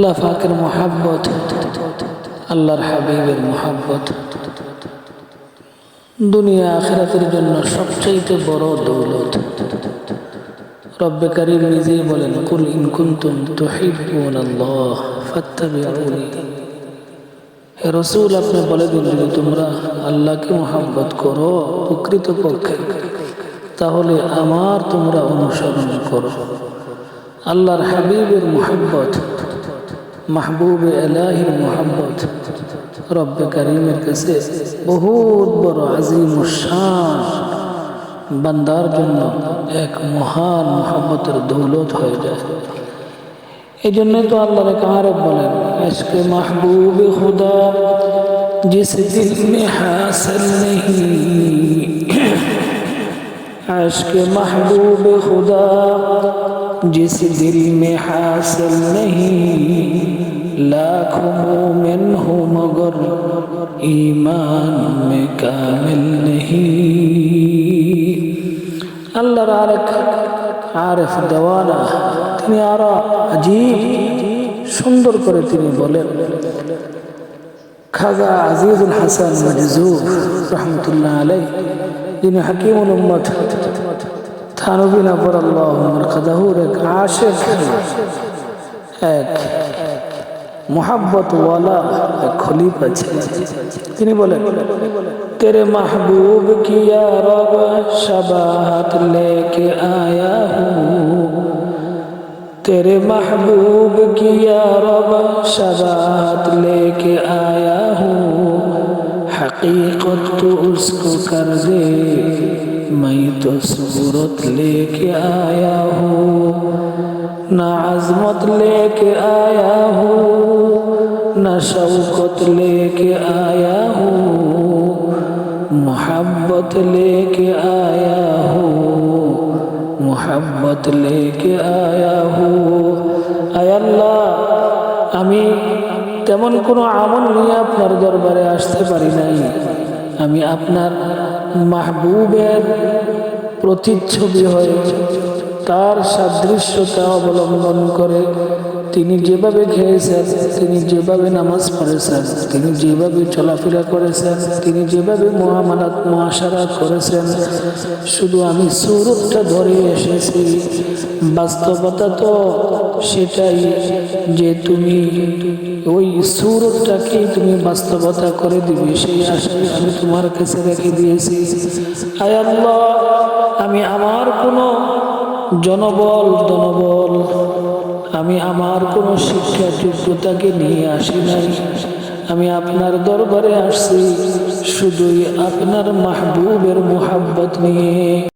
আল্লাহ পাকের মুহাব্বত, আল্লাহর হাবিবের মুহাব্বত দুনিয়া আখিরাতের জন্য সবচেয়ে বড় দৌলত। রব্বে কারীম নিজেই বলেন, কুল ইন কুনতুম তুহিব্বুনাল্লাহ ফাত্তাবিউনি। হে রাসূল, আপনি বলে দিন, যদি তোমরা আল্লাহকে মুহাব্বত করো প্রকৃতপক্ষে, তাহলে আমার তোমরা অনুসরণ করো। আল্লাহর হাবিবের মুহাব্বত, মাহবুবে ইলাহির মুহাব্বত রব্বে কারীমের কাছে বহুত বড় আজিমুশ শান, বান্দার জন্য এক মহান মুহাব্বতের দৌলত হয়ে যায়। এই জন্যই তো আল্লাহর এক আরেফ বলেন, ইশকে মাহবুবে খুদা জিস দিল মে হাসিল নেহি, ইশকে মাহবুবে খুদা जिस दिल में हासिल नहीं, लाखों मोमिन हो मगर ईमान में कामिल नहीं। আল্লাহর আরেক আরেফ দেওয়ানা, তিনি আরো আজীব সুন্দর করে তিনি বলেন, খাজা আজিজুল হাসান মাজজুব রহমতুল্লাহ আলাইহি, যিনি হাকিমুল উম্মত থানবী নবর আল্লাহ মারকাদাহুর এক আশিক, এক মোহাব্বতওয়ালা এক খলিফা ছিলেন। তিনি বলেন, তেরে মাহবুব কি ইয়া রব শবাহত লেকে আয়া হুঁ, তেরে মাহবুব কি ইয়া রব শবাহত লেকে আয়া হুঁ, हकीकत तो उसको कर दे, मैं तो सूरत लेके आया हूँ, ना अजमत लेके आया हूँ, ना शौकत लेके आया हूँ, मोहब्बत लेके आया हूँ, मोहब्बत लेके आया हूँ। आय अल्लाह, আমি তেমন কোনো আমল নিয়ে আপনার দরবারে আসতে পারি নাই, আমি আপনার মাহবুবের প্রতিচ্ছবি হয়ে তার সাদৃশ্যতা অবলম্বন করে তিনি যেভাবে খেয়েছেন, তিনি যেভাবে নামাজ পড়েছেন, তিনি যেভাবে চলাফেরা করেছেন, তিনি যেভাবে মুআমালাত মুআশারাত করেছেন, শুধু আমি সুরতটা ধরে এসেছি। বাস্তবতা তো সেটাই যে তুমি ওই সুরতটাকে তুমি বাস্তবতা করে দিবে, সেই আশায় আমি তোমার কাছে রেখে দিয়েছি। আয় আল্লাহ, আমি আমার কোনো জনবল দনবল, আমি আমার কোনো শিক্ষা যোগ্যতাকে নিয়ে আসি নাই, আমি আপনার দরবারে আসছি শুধুই আপনার মাহবুবের মুহাব্বত নিয়ে।